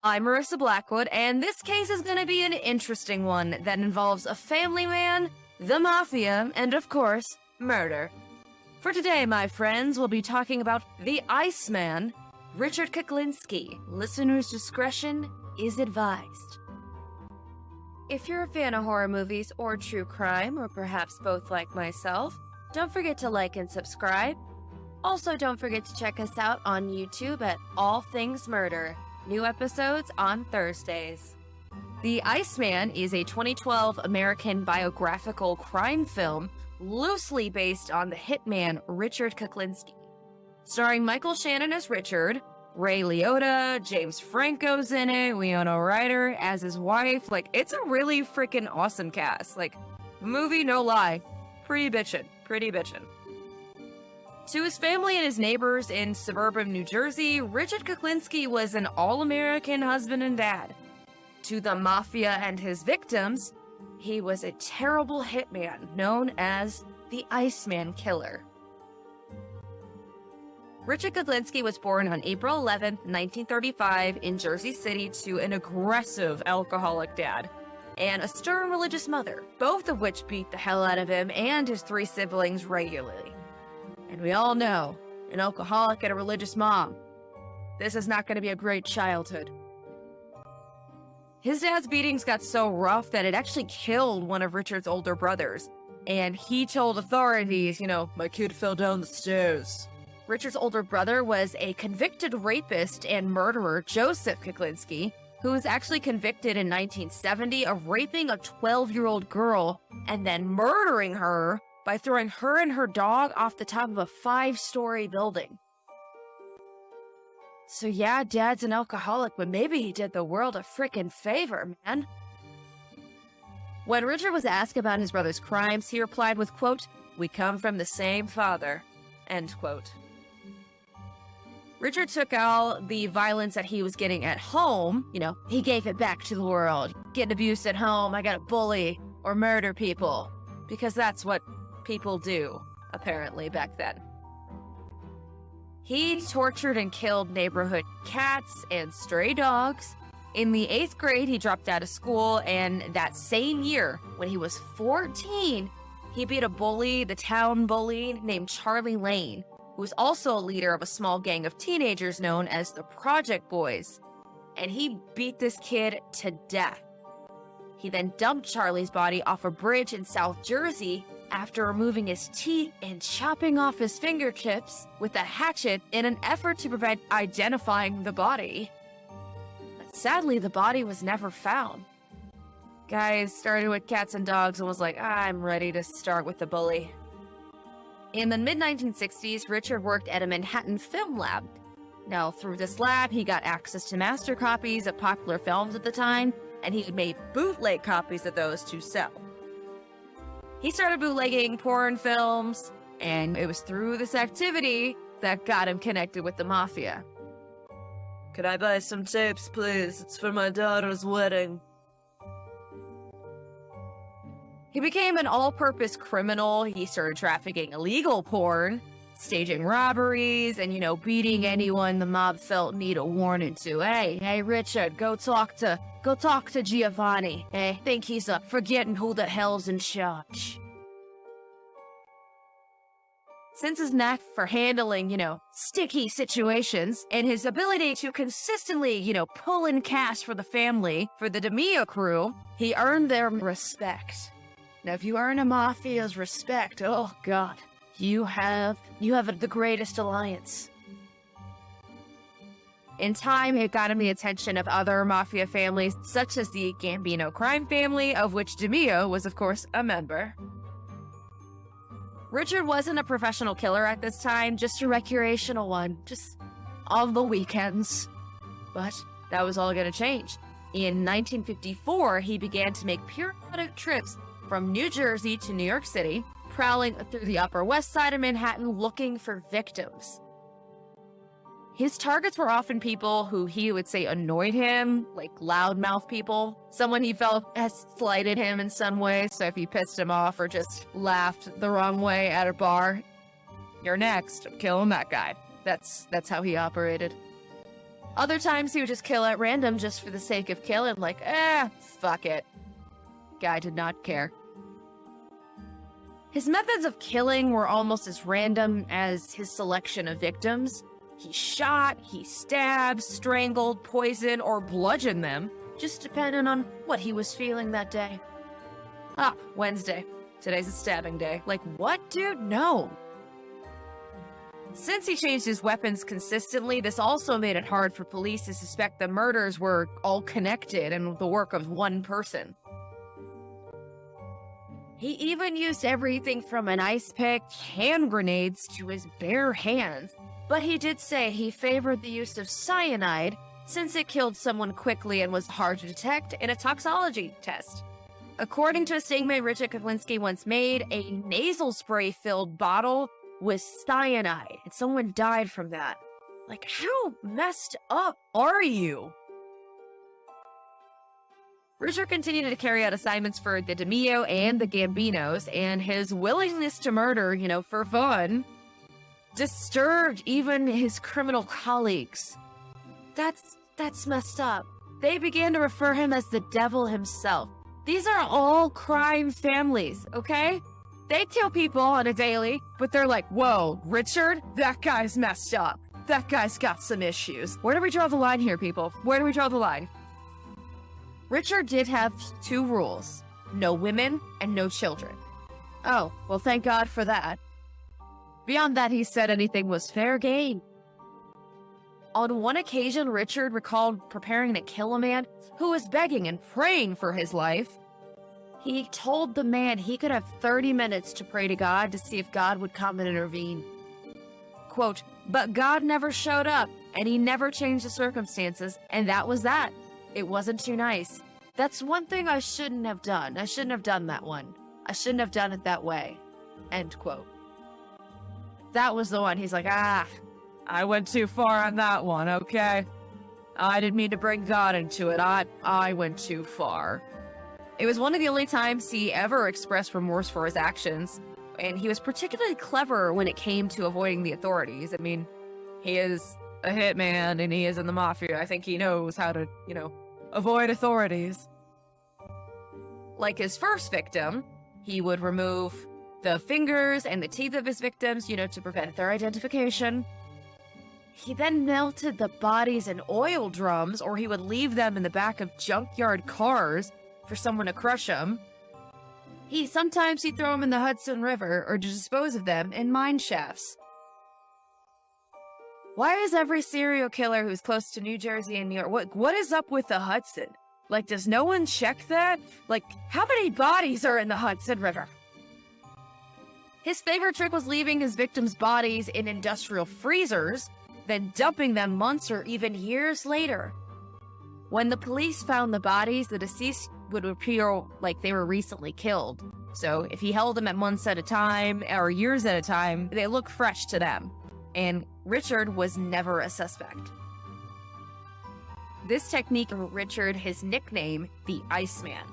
I'm Marissa Blackwood, and this case is going to be an interesting one that involves a family man, the Mafia, and of course, murder. For today, my friends, we'll be talking about the Iceman, Richard Kuklinski. Listener's discretion is advised. If you're a fan of horror movies or true crime, or perhaps both like myself, don't forget to like and subscribe. Also, don't forget to check us out on YouTube at All Things Murder. New episodes on Thursdays. The Iceman is a 2012 American biographical crime film loosely based on the hitman Richard Kuklinski. Starring Michael Shannon as Richard, Ray Liotta, James Franco's in it, Winona Ryder as his wife. It's a really freaking awesome cast. Movie, no lie. Pretty bitchin'. To his family and his neighbors in suburban New Jersey, Richard Kuklinski was an all-American husband and dad. To the Mafia and his victims, he was a terrible hitman known as the Iceman Killer. Richard Kuklinski was born on April 11, 1935 in Jersey City to an aggressive alcoholic dad and a stern religious mother, both of which beat the hell out of him and his three siblings regularly. And we all know, an alcoholic and a religious mom, this is not going to be a great childhood. His dad's beatings got so rough that it actually killed one of Richard's older brothers. And he told authorities, my kid fell down the stairs. Richard's older brother was a convicted rapist and murderer, Joseph Kuklinski, who was actually convicted in 1970 of raping a 12-year-old girl and then murdering her by throwing her and her dog off the top of a 5-story building. So yeah, Dad's an alcoholic, but maybe he did the world a frickin' favor, man. When Richard was asked about his brother's crimes, he replied with, quote, "We come from the same father," end quote. Richard took all the violence that he was getting at home, he gave it back to the world. Getting abused at home, I gotta bully or murder people, because that's what people do, apparently, back then. He tortured and killed neighborhood cats and stray dogs. In the 8th grade, he dropped out of school, and that same year, when he was 14, he beat a bully, the town bully, named Charlie Lane, who was also a leader of a small gang of teenagers known as the Project Boys. And he beat this kid to death. He then dumped Charlie's body off a bridge in South Jersey after removing his teeth and chopping off his fingertips with a hatchet in an effort to prevent identifying the body. But sadly, the body was never found. Guys started with cats and dogs and was like, I'm ready to start with the bully. In the mid-1960s, Richard worked at a Manhattan film lab. Now, through this lab, he got access to master copies of popular films at the time, and he made bootleg copies of those to sell. He started bootlegging porn films, and it was through this activity that got him connected with the Mafia. Could I buy some tapes, please? It's for my daughter's wedding. He became an all-purpose criminal. He started trafficking illegal porn, staging robberies, and, beating anyone the mob felt need a warning to. Hey, Richard, go talk to Giovanni. Hey, think he's forgetting who the hell's in charge. Since his knack for handling, sticky situations, and his ability to consistently, pull in cash for the family, for the DeMio crew, he earned their respect. Now, if you earn a Mafia's respect, oh God, you have the greatest alliance. In time, it got him the attention of other Mafia families, such as the Gambino crime family, of which DeMio was, of course, a member. Richard wasn't a professional killer at this time, just a recreational one, just on the weekends. But that was all going to change. In 1954, he began to make periodic trips from New Jersey to New York City, prowling through the Upper West Side of Manhattan looking for victims. His targets were often people who he would say annoyed him, like loudmouth people, someone he felt has slighted him in some way, so if he pissed him off or just laughed the wrong way at a bar, you're next, I'm killing that guy. That's how he operated. Other times he would just kill at random just for the sake of killing, like, fuck it. Guy did not care. His methods of killing were almost as random as his selection of victims. He shot, he stabbed, strangled, poisoned, or bludgeoned them, just depending on what he was feeling that day. Ah, Wednesday. Today's a stabbing day. Like, what, dude? No. Since he changed his weapons consistently, this also made it hard for police to suspect the murders were all connected and the work of one person. He even used everything from an ice pick, hand grenades, to his bare hands, but he did say he favored the use of cyanide since it killed someone quickly and was hard to detect in a toxicology test. According to a statement Richard Kuklinski once made, a nasal spray-filled bottle with cyanide, and someone died from that. Like, how messed up are you? Richard continued to carry out assignments for the DeMio and the Gambinos, and his willingness to murder, for fun, disturbed even his criminal colleagues. That's messed up. They began to refer him as the devil himself. These are all crime families, okay? They kill people on a daily, but they're like, whoa, Richard? That guy's messed up. That guy's got some issues. Where do we draw the line here, people? Where do we draw the line? Richard did have 2 rules. No women and no children. Oh, well, thank God for that. Beyond that, he said anything was fair game. On one occasion, Richard recalled preparing to kill a man who was begging and praying for his life. He told the man he could have 30 minutes to pray to God to see if God would come and intervene. Quote, but God never showed up, and he never changed the circumstances, and that was that. It wasn't too nice. That's one thing I shouldn't have done. I shouldn't have done that one. I shouldn't have done it that way. End quote. That was the one. He's like, I went too far on that one, okay? I didn't mean to bring God into it. I went too far. It was one of the only times he ever expressed remorse for his actions, and he was particularly clever when it came to avoiding the authorities. I mean, he is a hitman, and he is in the Mafia. I think he knows how to, avoid authorities. Like his first victim, he would remove the fingers and the teeth of his victims, to prevent their identification. He then melted the bodies in oil drums, or he would leave them in the back of junkyard cars for someone to crush them. Sometimes he'd throw them in the Hudson River or dispose of them in mine shafts. Why is every serial killer who's close to New Jersey and New York, what is up with the Hudson? Like, does no one check that? Like, how many bodies are in the Hudson River? His favorite trick was leaving his victims' bodies in industrial freezers, then dumping them months or even years later. When the police found the bodies, the deceased would appear like they were recently killed. So if he held them at months at a time or years at a time, they look fresh to them. And Richard was never a suspect. This technique gave Richard his nickname, the Iceman.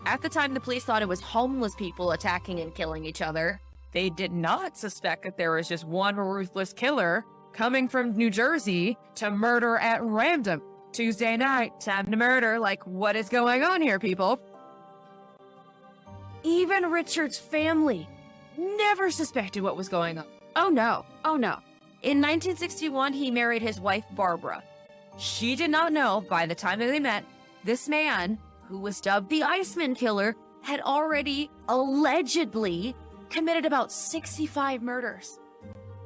At the time, the police thought it was homeless people attacking and killing each other. They did not suspect that there was just one ruthless killer coming from New Jersey to murder at random. Tuesday night, time to murder. Like, what is going on here, people? Even Richard's family never suspected what was going on. Oh no. In 1961, he married his wife, Barbara. She did not know, by the time that they met, this man, who was dubbed the Iceman Killer, had already allegedly committed about 65 murders.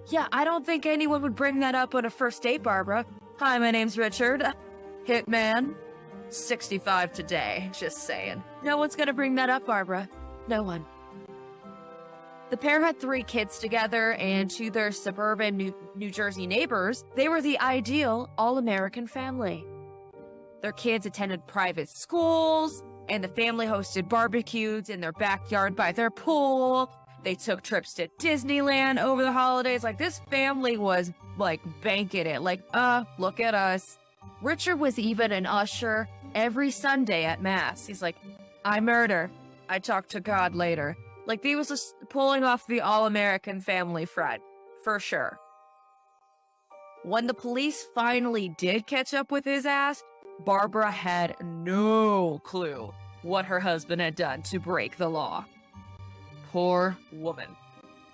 Yeah, I don't think anyone would bring that up on a first date, Barbara. Hi, my name's Richard. Hitman. 65 today, just saying. No one's gonna bring that up, Barbara. No one. The pair had 3 kids together, and to their suburban New Jersey neighbors, they were the ideal all-American family. Their kids attended private schools, and the family hosted barbecues in their backyard by their pool. They took trips to Disneyland over the holidays. Like, this family was, like, banking it. Like, look at us. Richard was even an usher every Sunday at Mass. He's like, I murder. I talk to God later. Like, he was just pulling off the all-American family Fred, for sure. When the police finally did catch up with his ass, Barbara had no clue what her husband had done to break the law. Poor woman.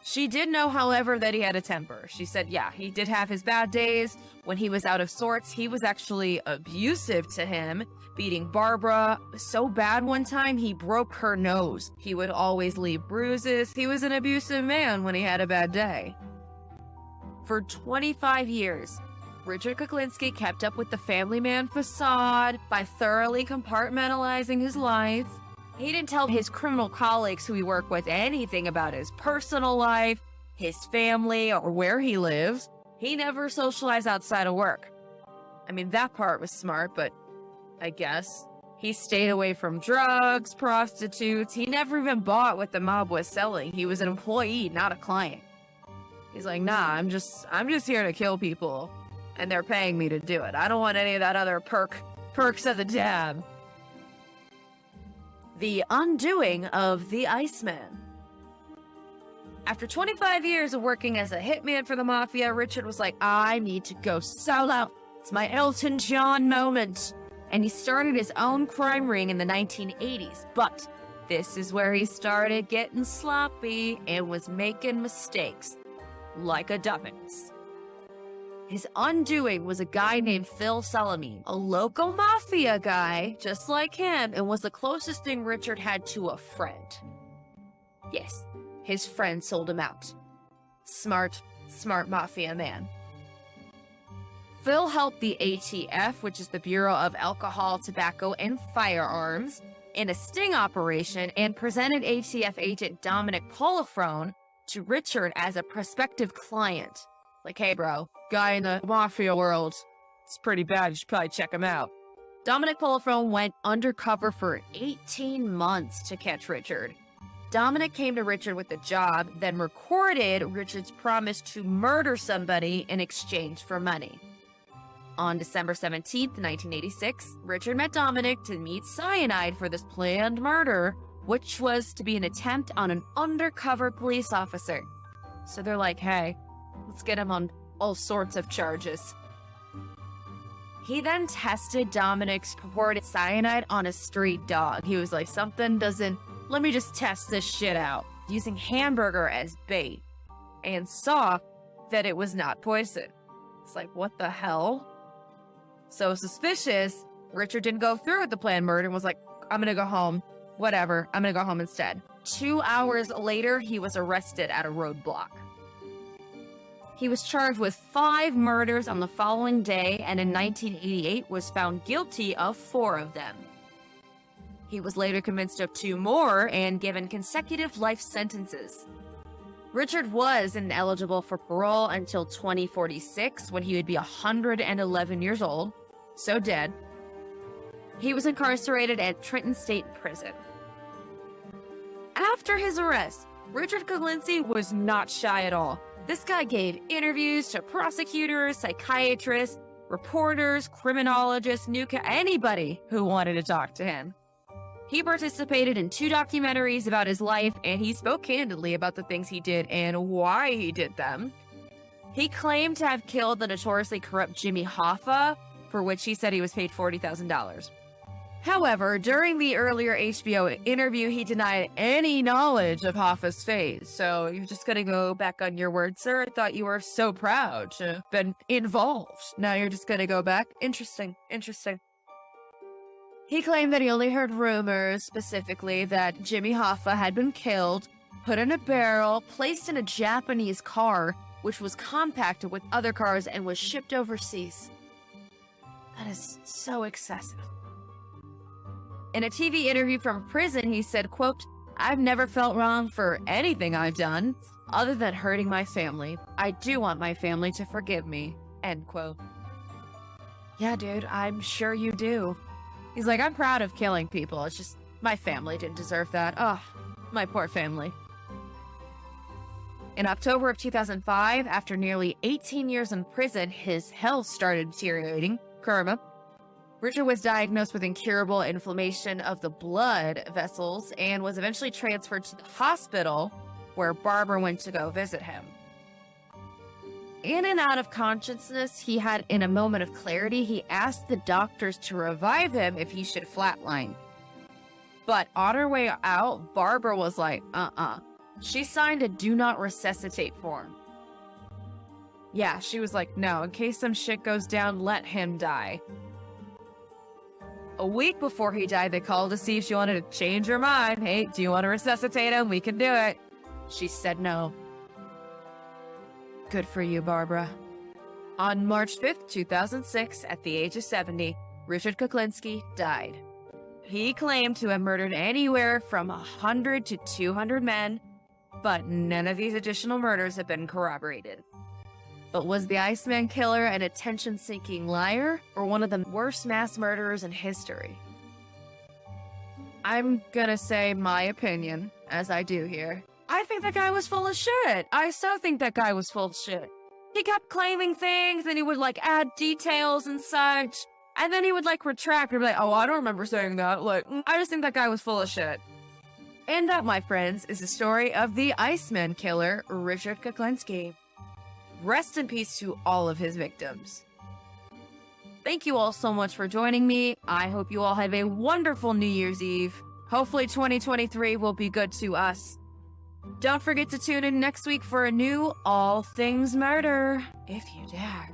She did know, however, that he had a temper. She said, yeah, he did have his bad days. When he was out of sorts, he was actually abusive to him, beating Barbara so bad one time he broke her nose. He would always leave bruises. He was an abusive man when he had a bad day. For 25 years, Richard Kuklinski kept up with the family man facade by thoroughly compartmentalizing his life. He didn't tell his criminal colleagues who he worked with anything about his personal life, his family, or where he lives. He never socialized outside of work. I mean, that part was smart, but I guess he stayed away from drugs, prostitutes. He never even bought what the mob was selling. He was an employee, not a client. He's like, nah, I'm just here to kill people, and they're paying me to do it. I don't want any of that other perks of the job. The undoing of the Iceman. After 25 years of working as a hitman for the Mafia, Richard was like, I need to go solo. It's my Elton John moment. And he started his own crime ring in the 1980s. But this is where he started getting sloppy and was making mistakes. Like a dumbass. His undoing was a guy named Phil Salamine, a local Mafia guy, just like him, and was the closest thing Richard had to a friend. Yes, his friend sold him out. Smart Mafia man. Phil helped the ATF, which is the Bureau of Alcohol, Tobacco, and Firearms, in a sting operation and presented ATF agent Dominic Polifrone to Richard as a prospective client. Like, hey bro, guy in the Mafia world, it's pretty bad, you should probably check him out. Dominic Polifrone went undercover for 18 months to catch Richard. Dominic came to Richard with the job, then recorded Richard's promise to murder somebody in exchange for money. On December 17th, 1986, Richard met Dominic to meet cyanide for this planned murder, which was to be an attempt on an undercover police officer. So they're like, hey, let's get him on all sorts of charges. He then tested Dominic's purported cyanide on a street dog. He was like, let me just test this shit out, using hamburger as bait, and saw that it was not poison. It's like, what the hell? So suspicious, Richard didn't go through with the planned murder and was like, I'm gonna go home. Whatever, I'm gonna go home instead. 2 hours later, he was arrested at a roadblock. He was charged with 5 murders on the following day, and in 1988 was found guilty of 4 of them. He was later convinced of 2 more and given consecutive life sentences. Richard was ineligible for parole until 2046, when he would be 111 years old, so dead. He was incarcerated at Trenton State Prison. After his arrest, Richard Kuklinski was not shy at all. This guy gave interviews to prosecutors, psychiatrists, reporters, criminologists, anybody who wanted to talk to him. He participated in 2 documentaries about his life, and he spoke candidly about the things he did and why he did them. He claimed to have killed the notoriously corrupt Jimmy Hoffa, for which he said he was paid $40,000. However, during the earlier HBO interview, he denied any knowledge of Hoffa's fate. So you're just going to go back on your word, sir? I thought you were so proud to have been involved. Now you're just going to go back? Interesting. He claimed that he only heard rumors, specifically that Jimmy Hoffa had been killed, put in a barrel, placed in a Japanese car, which was compacted with other cars and was shipped overseas. That is so excessive. In a TV interview from prison, he said, quote, I've never felt wrong for anything I've done, other than hurting my family. I do want my family to forgive me, end quote. Yeah, dude, I'm sure you do. He's like, I'm proud of killing people. It's just, my family didn't deserve that. Oh, my poor family. In October of 2005, after nearly 18 years in prison, his health started deteriorating. Karma. Richard was diagnosed with incurable inflammation of the blood vessels and was eventually transferred to the hospital where Barbara went to go visit him. In and out of consciousness, he had, in a moment of clarity, he asked the doctors to revive him if he should flatline. But on her way out, Barbara was like, She signed a do not resuscitate form. Yeah, she was like, no, in case some shit goes down, let him die. A week before he died, they called to see if she wanted to change her mind. Hey, do you want to resuscitate him? We can do it. She said no. Good for you, Barbara. On March 5th, 2006, at the age of 70, Richard Kuklinski died. He claimed to have murdered anywhere from 100 to 200 men, but none of these additional murders have been corroborated. But was the Iceman killer an attention-seeking liar or one of the worst mass murderers in history? I'm gonna say my opinion, as I do here. I think that guy was full of shit. I so think that guy was full of shit. He kept claiming things, and he would, add details and such, and then he would, retract and be like, oh, I don't remember saying that. I just think that guy was full of shit. And that, my friends, is the story of the Iceman killer, Richard Kuklinski. Rest in peace to all of his victims. Thank you all so much for joining me. I hope you all have a wonderful New Year's Eve. Hopefully 2023 will be good to us. Don't forget to tune in next week for a new All Things Murder, if you dare.